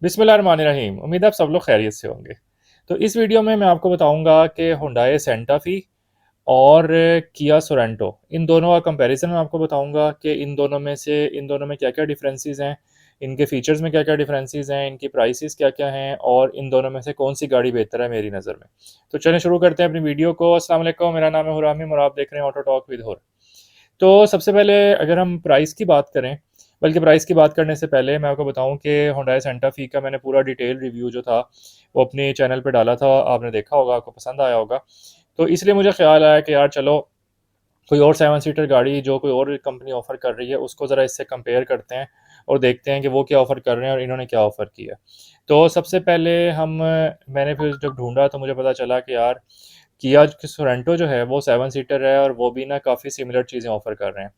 बिस्मिल्लाहिर्रहमानिर्रहीम। उम्मीद है आप सब लोग खैरियत से होंगे। तो इस वीडियो में मैं आपको बताऊंगा कि हुंडई सेंटा फी और किया सोरेंटो, इन दोनों का कंपैरिजन मैं आपको बताऊंगा कि इन दोनों में क्या क्या डिफरेंसेस हैं, इनके फीचर्स में क्या क्या डिफरेंसेस हैं, इनकी प्राइसेस क्या क्या हैं और इन दोनों में से कौन सी गाड़ी बेहतर है मेरी नज़र में। तो चलें शुरू करते हैं अपनी वीडियो को। अस्सलाम वालेकुम, मेरा नाम है हुरामी और आप देख रहे हैं ऑटो टॉक विद हुर। तो सबसे पहले अगर हम प्राइस की बात करें, बल्कि प्राइस की बात करने से पहले मैं आपको बताऊं कि हुंडई सेंटा फी का मैंने पूरा डिटेल रिव्यू जो था वो अपने चैनल पे डाला था, आपने देखा होगा, आपको पसंद आया होगा। तो इसलिए मुझे ख्याल आया कि यार चलो कोई और सेवन सीटर गाड़ी जो कोई और कंपनी ऑफ़र कर रही है उसको ज़रा इससे कंपेयर करते हैं और देखते हैं कि वो क्या ऑफ़र कर रहे हैं और इन्होंने क्या ऑफ़र किया। तो सबसे पहले मैंने फिर जब ढूंढा तो मुझे पता चला कि यार किया की सोरेंटो जो है वो सेवन सीटर है और वो भी ना काफ़ी सिमिलर चीज़ें ऑफ़र कर रहे हैं।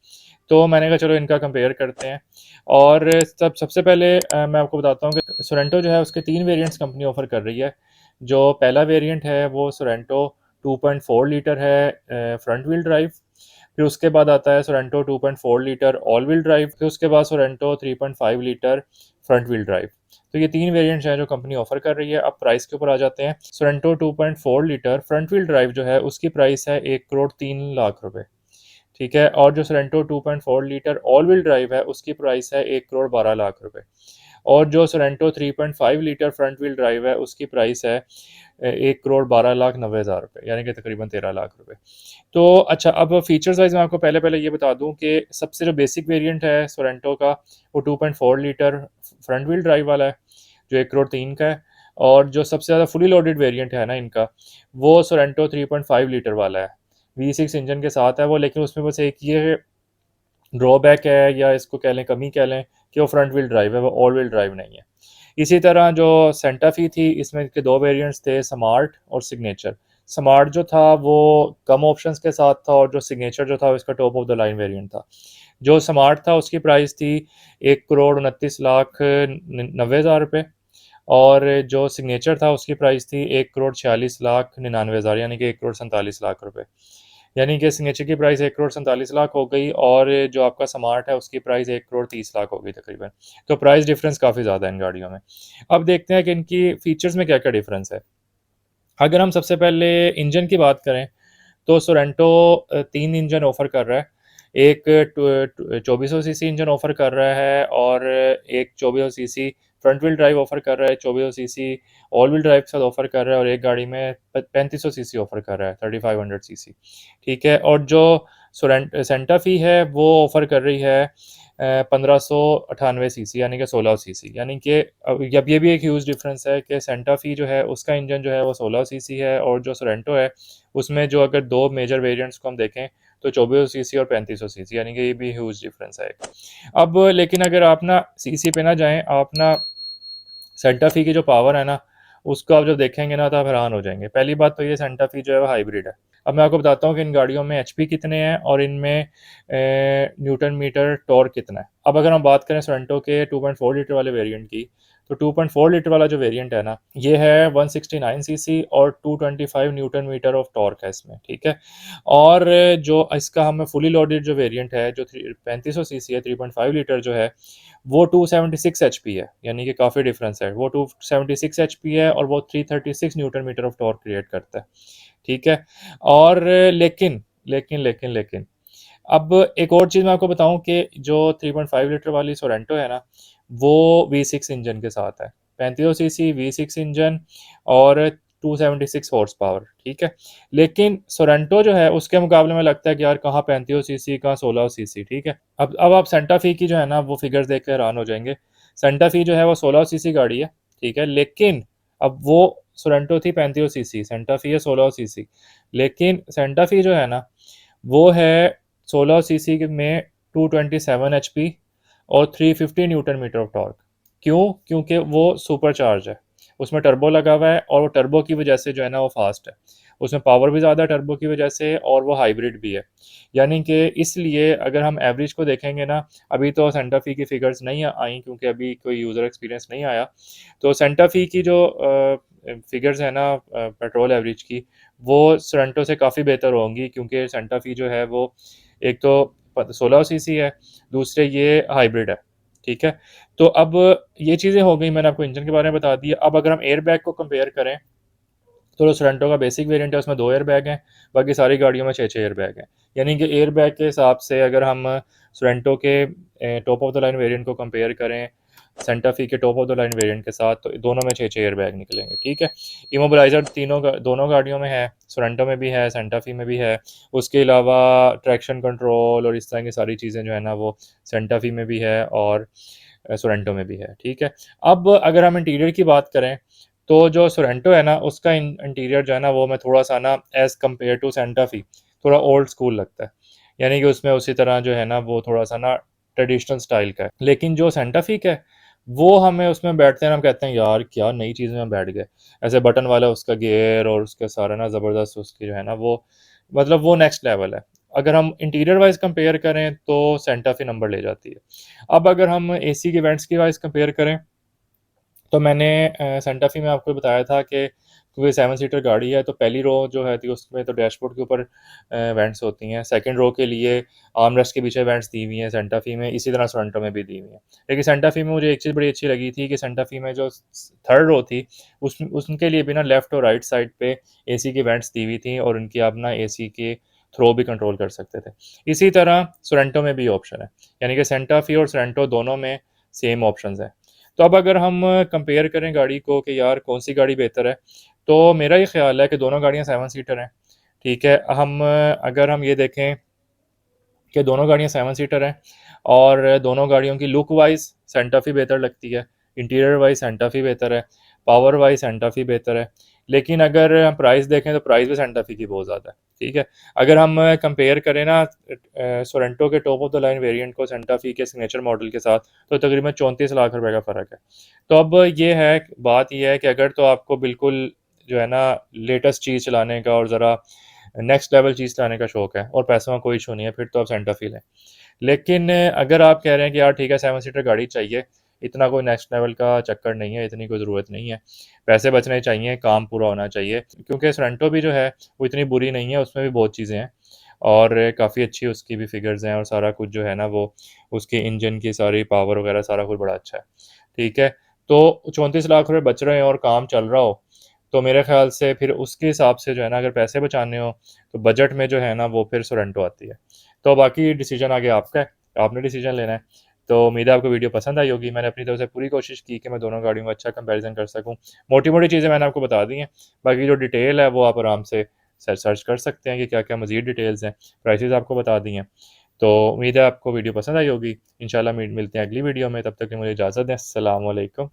तो मैंने कहा चलो इनका कंपेयर करते हैं। और सबसे पहले मैं आपको बताता हूँ कि सोरेंटो जो है उसके तीन वेरिएंट्स कंपनी ऑफ़र कर रही है। जो पहला वेरिएंट है वो सोरेंटो 2.4 लीटर है फ्रंट व्हील ड्राइव। फिर उसके बाद आता है Sorento 2.4 litre all wheel drive. फिर उसके बाद Sorento 3.5 litre front wheel drive. तो ये तीन वेरिएंट्स हैं जो कंपनी ऑफर कर रही है। अब प्राइस के ऊपर आ जाते हैं। Sorento 2.4 litre front wheel drive जो है उसकी प्राइस है 1 करोड़ 3 लाख रुपए। ठीक है। और जो Sorento 2.4 litre all wheel drive है उसकी प्राइस है 1 करोड़ 12 लाख रुपए। और जो Sorento 3.5 litre front wheel drive है उसकी प्राइस है 1 करोड़ 12 लाख 90 हज़ार रुपये, यानी कि तकरीबन 13 लाख रुपए। तो अच्छा, अब फीचर्स वाइज मैं आपको पहले पहले ये बता दूं कि सबसे जो बेसिक वेरिएंट है सोरेंटो का वो 2.4 लीटर फ्रंट व्हील ड्राइव वाला है जो 1 करोड़ 3 का है। और जो सबसे ज़्यादा फुली लोडेड वेरिएंट है ना इनका, वो सोरेंटो 3.5 लीटर वाला है। V6 इंजन के साथ है वो, लेकिन उसमें बस एक ये ड्रॉबैक है या इसको कह लें कमी कह लें कि वो फ्रंट व्हील ड्राइव है, वो ऑल व्हील ड्राइव नहीं है। इसी तरह जो सेंटा फी थी इसमें के दो वेरिएंट्स थे, स्मार्ट और सिग्नेचर। स्मार्ट जो था वो कम ऑप्शंस के साथ था और जो सिग्नेचर जो था वो इसका top of the line variant था। जो स्मार्ट था उसकी प्राइस थी 1 करोड़ 29 लाख 90 हज़ार रुपये। और जो सिग्नेचर था उसकी प्राइस थी 1 करोड़ 46 लाख 99 हज़ार, यानी कि 1 करोड़ 47 लाख रुपए। यानी कि सिग्नेचर की प्राइस 1 करोड़ 47 लाख हो गई और जो आपका स्मार्ट है उसकी प्राइस 1 करोड़ 30 लाख हो गई तकरीबन। तो प्राइस डिफरेंस काफ़ी ज़्यादा है इन गाड़ियों में। अब देखते हैं कि इनकी फीचर्स में क्या क्या डिफरेंस है। अगर हम सबसे पहले इंजन की बात करें तो सोरेंटो तीन इंजन ऑफर कर रहा है। एक 2400 सीसी इंजन ऑफर कर रहा है और एक 2400 CC front wheel drive offer कर रहा है, 2400 सीसी ऑल व्हील ड्राइव के साथ ऑफर कर रहा है और एक गाड़ी में 3500 सीसी ऑफर कर रहा है, 3500 सीसी। ठीक है। और जो सेंटा फी है वो ऑफर कर रही है 1598 सीसी, यानी कि 1600 सीसी। यानी कि अब ये भी एक ह्यूज डिफरेंस है कि सेंटा फी जो है उसका इंजन जो है वो 1600 सीसी है और जो सोरेंटो है उसमें जो अगर दो मेजर वेरिएंट्स को हम देखें तो 2400 सीसी और 3500 सीसी, यानी कि ये भी ह्यूज डिफरेंस है। अब लेकिन अगर आप ना सीसी पे ना जाएं, आप ना सेंटा फी की जो पावर है ना उसको आप जब देखेंगे ना तो आप हैरान हो जाएंगे। पहली बात तो ये सेंटा फी जो है वो हाइब्रिड है। अब मैं आपको बताता हूँ कि इन गाड़ियों में एचपी कितने हैं और इनमें न्यूटन मीटर टॉर्क कितना है। अब अगर हम बात करें सोरेंटो के 2.4 लीटर वाले वेरिएंट की, तो 2.4 लीटर वाला जो वेरिएंट है ना ये है 169 सीसी और 225 न्यूटन मीटर ऑफ टॉर्क है इसमें। ठीक है। और जो इसका हमें फुली लोडेड जो वेरिएंट है जो 3500 सीसी है, 3.5 लीटर जो है, वो 276 एचपी है, यानी कि काफ़ी डिफरेंस है। वो 276 एचपी है और वो 336 newton metre of torque create करता है। ठीक है। और लेकिन लेकिन लेकिन लेकिन अब एक और चीज़ मैं आपको बताऊं कि जो 3.5 लीटर वाली सोरेंटो है ना वो V6 इंजन के साथ है, 3500 सीसी V6 इंजन और 276 हॉर्स पावर। ठीक है। लेकिन सोरेंटो जो है उसके मुकाबले में लगता है कि यार कहाँ 3500 सीसी, कहाँ 1600 सीसी। ठीक है। अब आप सेंटा फी की जो है ना वो फिगर्स देख कर हैरान हो जाएंगे। सेंटा फी जो है वो 1600 सीसी गाड़ी है। ठीक है। लेकिन अब वो सोरेंटो थी 3500 सीसी, सेंटा फी है 1600 सीसी। लेकिन सेंटा फी जो है ना वो है 1600 सीसी में 227 एचपी और 350 न्यूटन मीटर ऑफ टॉर्क। क्यों? क्योंकि वो सुपर चार्ज है, उसमें टर्बो लगा हुआ है और वो टर्बो की वजह से जो है ना वो फास्ट है। उसमें पावर भी ज़्यादा है टर्बो की वजह से और वो हाइब्रिड भी है। यानी कि इसलिए अगर हम एवरेज को देखेंगे ना, अभी तो सेंटा फी की फिगर्स नहीं आई क्योंकि अभी कोई यूज़र एक्सपीरियंस नहीं आया। तो सेंटा फी की जो फिगर्स है ना पेट्रोल एवरेज की, वो सोरेंटो से काफ़ी बेहतर होंगी क्योंकि सेंटा फी जो है वो एक तो 1600 सीसी है, दूसरे ये हाइब्रिड है। ठीक है? तो अब ये चीज़ें हो गई, मैंने आपको इंजन के बारे में बता दिया। अब अगर हम एयरबैग को कंपेयर करें, तो जो सोरेंटो का बेसिक वेरिएंट है उसमें 2 एयरबैग हैं, बाकी सारी गाड़ियों में 6-6 एयरबैग हैं। यानी कि एयरबैग के हिसाब से अगर हम सोरेंटो के top of the line variant को कंपेयर करें सेंटा फी के top of the line variant के साथ, तो दोनों में 6-6 एयरबैग निकलेंगे, ठीक है? इमोबिलाइज़र दोनों गाड़ियों में है, सोरेंटो में भी है, सेंटा फी में भी है। उसके अलावा ट्रैक्शन कंट्रोल और इस तरह की सारी चीज़ें जो है ना वो सेंटा फी में भी है और सोरेंटो में भी है, ठीक है? अब अगर हम इंटीरियर की बात करें, तो जो सोरेंटो है ना उसका इंटीरियर जो है ना वो मैं थोड़ा-सा ना एज़ कम्पेयर टू सेंटा फी थोड़ा ओल्ड स्कूल लगता है। यानी कि उसमें उसी तरह जो है ना वो थोड़ा-सा ना ट्रेडिशनल स्टाइल का है। लेकिन जो सेंटा फी का है, वो हमें उसमें बैठते हैं ना हम कहते हैं यार क्या नई चीज़ में हम बैठ गए। ऐसे बटन वाला उसका गियर और उसका सारा ना ज़बरदस्त उसकी जो है ना वो मतलब वो नेक्स्ट लेवल है। अगर हम इंटीरियर वाइज़ कंपेयर करें तो सेंटा फी नंबर ले जाती है। अब अगर हम एसी के वेंट्स की वाइज़ कंपेयर करें, तो मैंने सेंटा फी में आपको बताया था कि क्योंकि 7 सीटर गाड़ी है तो पहली रो जो है थी उसमें तो डैशबोर्ड के ऊपर वेंट्स होती हैं। सेकंड रो के लिए आर्मरेस्ट के पीछे वेंट्स दी हुई हैं सेंटा फी में, इसी तरह सोरेंटो में भी दी हुई हैं। लेकिन सेंटा फी में मुझे एक चीज़ बड़ी अच्छी लगी थी कि सेंटा फी में जो थर्ड रो थी उनके लिए भी ना लेफ्ट और राइट साइड पे एसी की वेंट्स दी हुई थी और उनकी आप ना एसी के थ्रो भी कंट्रोल कर सकते थे। इसी तरह सोरेंटो में भी ऑप्शन है, यानी कि सेंटा फी और सोरेंटो दोनों में सेम ऑप्शंस हैं। तो अब अगर हम कंपेयर करें गाड़ी को कि यार कौन-सी गाड़ी बेहतर है, तो मेरा ये ख़्याल है कि दोनों गाड़ियाँ 7 सीटर हैं, ठीक है? अगर हम ये देखें कि दोनों गाड़ियाँ 7 सीटर हैं और दोनों गाड़ियों की लुक वाइज़ सेंटा फी बेहतर लगती है, इंटीरियर वाइज़ सेंटा फी बेहतर है, पावर वाइज़ सेंटा फी बेहतर है। लेकिन अगर हम प्राइस देखें तो प्राइस भी सेंटा फी की बहुत ज़्यादा है, ठीक है? अगर हम कंपेयर करें ना सोरेंटो के top of the line variant को सेंटा फी के सिग्नेचर मॉडल के साथ, तो तकरीबन 34 लाख रुपए का फ़र्क है। तो अब बात ये है कि अगर तो आपको बिल्कुल जो है ना लेटेस्ट चीज़ चलाने का और ज़रा नेक्स्ट लेवल चीज़ लाने का शौक है और पैसों का कोई इशू नहीं है, फिर तो आप सेंटा फी लें। लेकिन अगर आप कह रहे हैं कि यार ठीक है 7 सीटर गाड़ी चाहिए, इतना कोई नेक्स्ट लेवल का चक्कर नहीं है, इतनी कोई ज़रूरत नहीं है, पैसे बचने चाहिए, काम पूरा होना चाहिए। क्योंकि सोरेंटो भी जो है वो इतनी बुरी नहीं है, उसमें भी बहुत चीज़ें हैं और काफ़ी अच्छी उसकी भी फ़िगर्स हैं और सारा कुछ जो है ना वो उसके इंजन की सारी पावर वगैरह सारा कुछ बड़ा अच्छा है, ठीक है? तो 34 लाख रुपए बच रहे हैं और काम चल रहा हो, तो मेरे ख़्याल से फिर उसके हिसाब से जो है ना अगर पैसे बचाने हो, तो बजट में जो है ना वो फिर सोरेंटो आती है। तो बाकी डिसीजन आगे आपका है, आपने डिसीजन लेना है। तो उम्मीद है आपको वीडियो पसंद आई होगी। मैंने अपनी तरफ से पूरी कोशिश की कि मैं दोनों गाड़ियों का अच्छा कंपैरिज़न कर सकूँ। मोटी-मोटी चीज़ें मैंने आपको बता दी हैं, बाकी जो डिटेल है वो आप आराम से सर्च कर सकते हैं कि क्या-क्या मज़ीद डिटेल्स हैं, प्राइसेज़ आपको बता दी हैं। तो उम्मीद है आपको वीडियो पसंद आई होगी। इंशाल्लाह मिलते हैं अगली वीडियो में, तब तक के लिए मुझे इजाज़त दें। अस्सलाम वालेकुम।